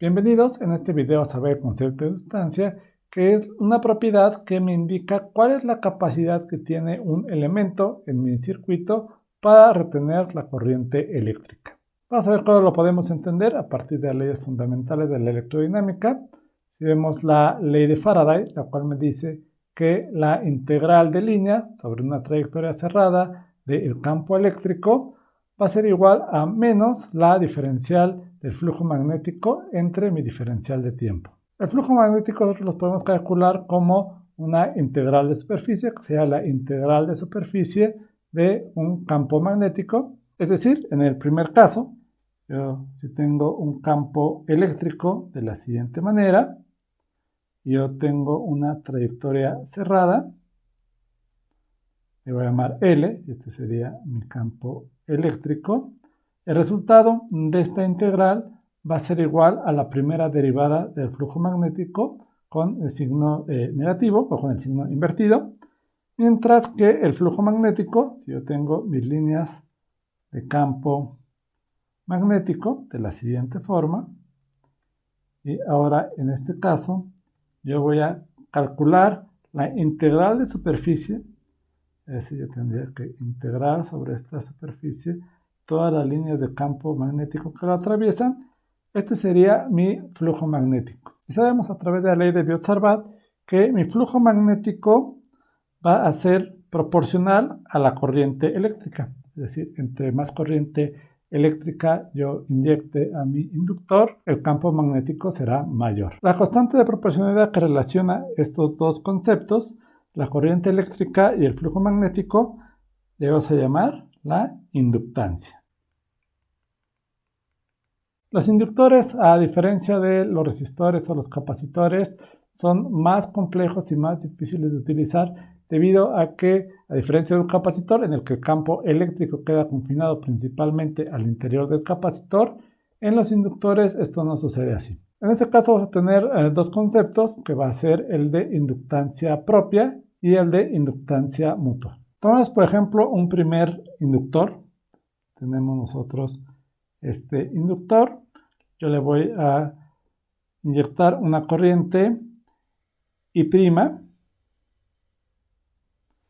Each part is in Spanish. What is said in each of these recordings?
Bienvenidos, en este video a ver el concepto de inductancia, que es una propiedad que me indica cuál es la capacidad que tiene un elemento en mi circuito para retener la corriente eléctrica. Vamos a ver cómo lo podemos entender a partir de las leyes fundamentales de la electrodinámica. Si vemos la ley de Faraday, la cual me dice que la integral de línea sobre una trayectoria cerrada del campo eléctrico va a ser igual a menos la diferencial del flujo magnético entre mi diferencial de tiempo. El flujo magnético nosotros lo podemos calcular como una integral de superficie, que sea la integral de superficie de un campo magnético. Es decir, en el primer caso, si tengo un campo eléctrico de la siguiente manera, yo tengo una trayectoria cerrada, le voy a llamar L, este sería mi campo eléctrico. El resultado de esta integral va a ser igual a la primera derivada del flujo magnético con el signo negativo o con el signo invertido, mientras que el flujo magnético, si yo tengo mis líneas de campo magnético de la siguiente forma, y ahora en este caso yo voy a calcular la integral de superficie. Es decir, yo tendría que integrar sobre esta superficie todas las líneas de campo magnético que lo atraviesan. Este sería mi flujo magnético. Y sabemos a través de la ley de Biot-Savart que mi flujo magnético va a ser proporcional a la corriente eléctrica. Es decir, entre más corriente eléctrica yo inyecte a mi inductor, el campo magnético será mayor. La constante de proporcionalidad que relaciona estos dos conceptos, la corriente eléctrica y el flujo magnético, le vamos a llamar la inductancia. Los inductores, a diferencia de los resistores o los capacitores, son más complejos y más difíciles de utilizar debido a que, a diferencia de un capacitor en el que el campo eléctrico queda confinado principalmente al interior del capacitor, en los inductores esto no sucede así. En este caso vamos a tener dos conceptos, que va a ser el de inductancia propia y el de inductancia mutua. Tomamos, por ejemplo, un primer inductor. Tenemos nosotros este inductor. Yo le voy a inyectar una corriente I'.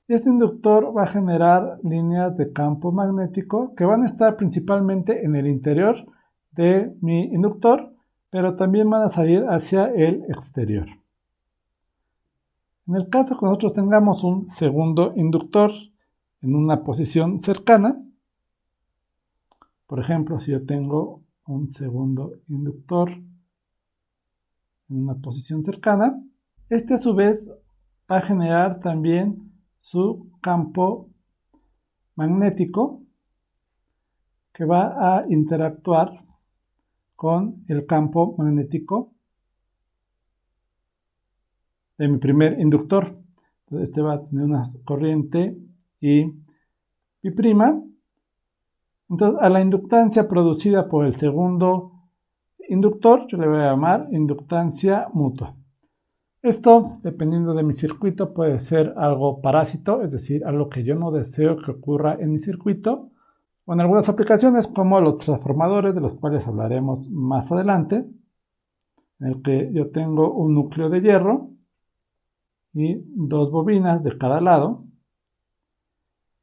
Este inductor va a generar líneas de campo magnético que van a estar principalmente en el interior de mi inductor, pero también van a salir hacia el exterior. En el caso que nosotros tengamos un segundo inductor en una posición cercana, por ejemplo, si yo tengo un segundo inductor en una posición cercana, este a su vez va a generar también su campo magnético que va a interactuar con el campo magnético de mi primer inductor. Entonces este va a tener una corriente I'. Entonces a la inductancia producida por el segundo inductor yo le voy a llamar inductancia mutua. Esto, dependiendo de mi circuito, puede ser algo parásito, es decir, algo que yo no deseo que ocurra en mi circuito, o en algunas aplicaciones como los transformadores, de los cuales hablaremos más adelante, en el que yo tengo un núcleo de hierro y dos bobinas de cada lado.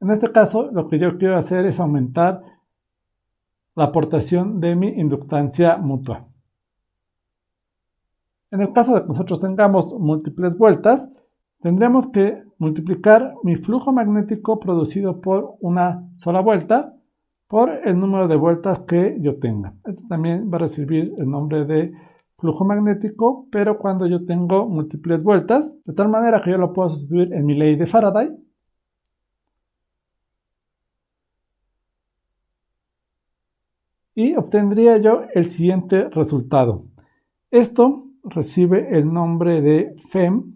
En este caso, lo que yo quiero hacer es aumentar la aportación de mi inductancia mutua. En el caso de que nosotros tengamos múltiples vueltas, tendremos que multiplicar mi flujo magnético producido por una sola vuelta por el número de vueltas que yo tenga. Esto también va a recibir el nombre de flujo magnético, pero cuando yo tengo múltiples vueltas, de tal manera que yo lo puedo sustituir en mi ley de Faraday. Y obtendría yo el siguiente resultado. Esto recibe el nombre de FEM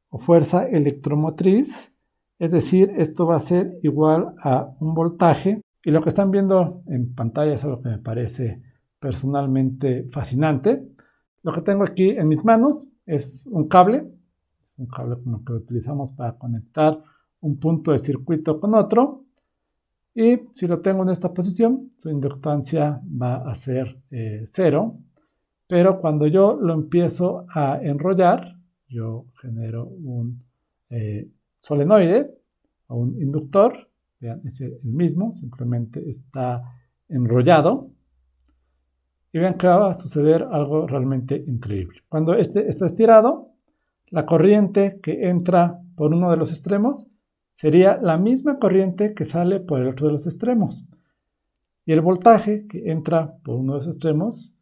o fuerza electromotriz, es decir, esto va a ser igual a un voltaje, y lo que están viendo en pantalla es algo que me parece personalmente fascinante. Lo que tengo aquí en mis manos es un cable como que utilizamos para conectar un punto del circuito con otro, y si lo tengo en esta posición, su inductancia va a ser 0. pero cuando yo lo empiezo a enrollar, yo genero un solenoide o un inductor. Vean, es el mismo, simplemente está enrollado. Y vean que va a suceder algo realmente increíble. Cuando este está estirado, la corriente que entra por uno de los extremos sería la misma corriente que sale por el otro de los extremos. Y el voltaje que entra por uno de los extremos,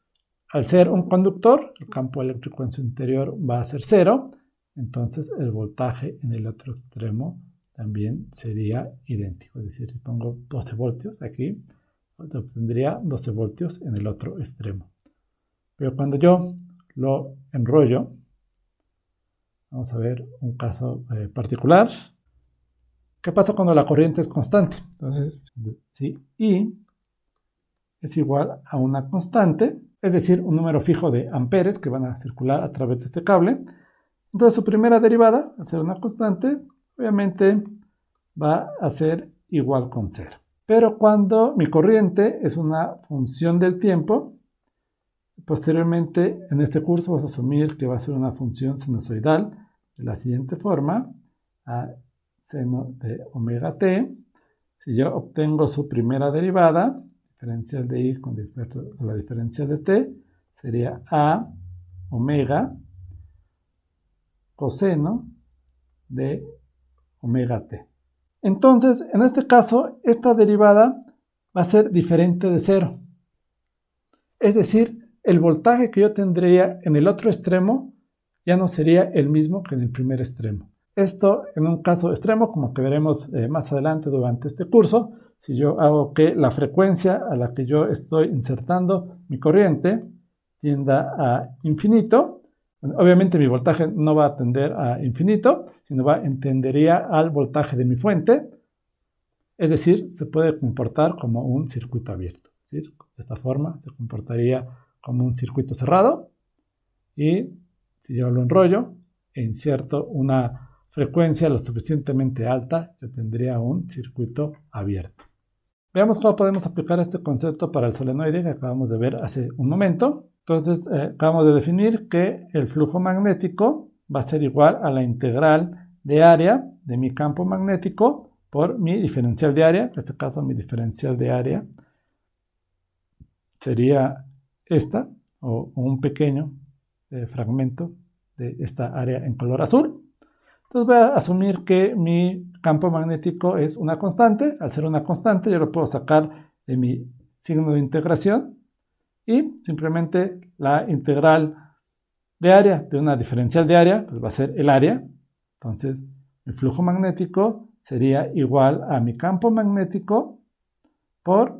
al ser un conductor, el campo eléctrico en su interior va a ser 0, entonces el voltaje en el otro extremo también sería idéntico. Es decir, si pongo 12 voltios aquí, obtendría 12 voltios en el otro extremo. Pero cuando yo lo enrollo, vamos a ver un caso particular. ¿Qué pasa cuando la corriente es constante? Entonces, si I es igual a una constante, es decir, un número fijo de amperes que van a circular a través de este cable, entonces su primera derivada, al ser una constante, obviamente va a ser igual con 0. Pero cuando mi corriente es una función del tiempo, posteriormente en este curso vas a asumir que va a ser una función sinusoidal de la siguiente forma, a seno de omega t. Si yo obtengo su primera derivada, diferencial de i con la diferencial de t, sería a omega coseno de omega t. Entonces, en este caso, esta derivada va a ser diferente de 0. Es decir, el voltaje que yo tendría en el otro extremo ya no sería el mismo que en el primer extremo. Esto en un caso extremo, como que veremos más adelante durante este curso, si yo hago que la frecuencia a la que yo estoy insertando mi corriente tienda a infinito, obviamente mi voltaje no va a tender a infinito, sino tendería al voltaje de mi fuente, es decir, se puede comportar como un circuito abierto. Es decir, de esta forma se comportaría como un circuito cerrado, y si yo lo enrollo e inserto una frecuencia lo suficientemente alta, yo tendría un circuito abierto. Veamos cómo podemos aplicar este concepto para el solenoide que acabamos de ver hace un momento. Entonces, acabamos de definir que el flujo magnético va a ser igual a la integral de área de mi campo magnético por mi diferencial de área. En este caso, mi diferencial de área sería esta, o un pequeño fragmento de esta área en color azul. Entonces voy a asumir que mi campo magnético es una constante. Al ser una constante, yo lo puedo sacar de mi signo de integración y simplemente la integral de área de una diferencial de área pues va a ser el área. Entonces mi flujo magnético sería igual a mi campo magnético por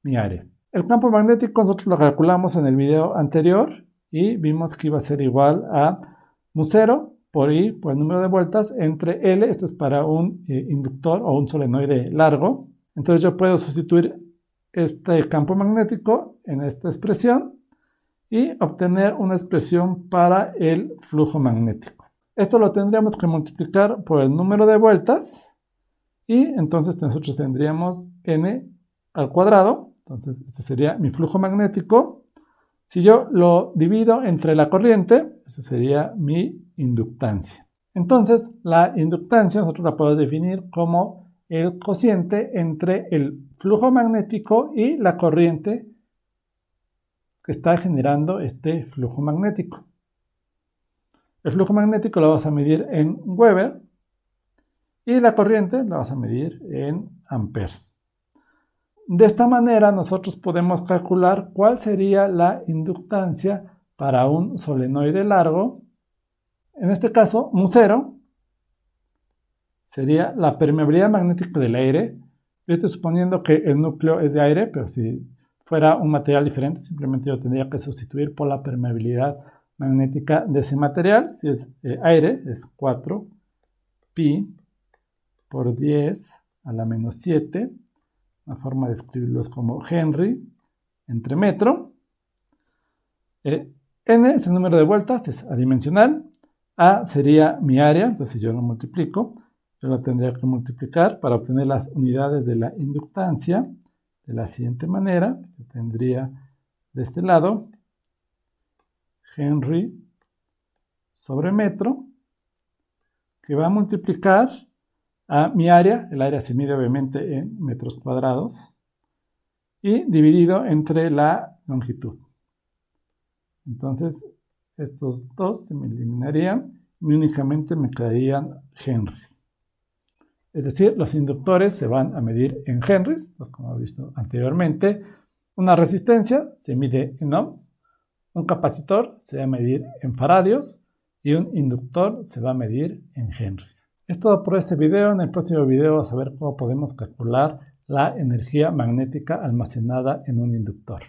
mi área. El campo magnético nosotros lo calculamos en el video anterior y vimos que iba a ser igual a mu0 por I, por el número de vueltas, entre L, esto es para un inductor o un solenoide largo. Entonces yo puedo sustituir este campo magnético en esta expresión y obtener una expresión para el flujo magnético. Esto lo tendríamos que multiplicar por el número de vueltas y entonces nosotros tendríamos n al cuadrado. Entonces este sería mi flujo magnético. Si yo lo divido entre la corriente, esa sería mi inductancia. Entonces, la inductancia nosotros la podemos definir como el cociente entre el flujo magnético y la corriente que está generando este flujo magnético. El flujo magnético lo vamos a medir en Weber y la corriente la vamos a medir en amperes. De esta manera nosotros podemos calcular cuál sería la inductancia para un solenoide largo. En este caso, mu0 sería la permeabilidad magnética del aire. Yo estoy suponiendo que el núcleo es de aire, pero si fuera un material diferente, simplemente yo tendría que sustituir por la permeabilidad magnética de ese material. Si es aire, es 4 pi por 10 a la menos 7. Una forma de escribirlo es como Henry entre metro. N es el número de vueltas, es adimensional. A sería mi área, entonces si yo lo multiplico, yo lo tendría que multiplicar para obtener las unidades de la inductancia de la siguiente manera. Yo tendría de este lado Henry sobre metro, que va a multiplicar a mi área, el área se mide obviamente en metros cuadrados, y dividido entre la longitud. Entonces, estos dos se me eliminarían y únicamente me quedarían henrys. Es decir, los inductores se van a medir en henrys, como he visto anteriormente. Una resistencia se mide en ohms, un capacitor se va a medir en faradios y un inductor se va a medir en henrys. Es todo por este video. En el próximo video vamos a ver cómo podemos calcular la energía magnética almacenada en un inductor.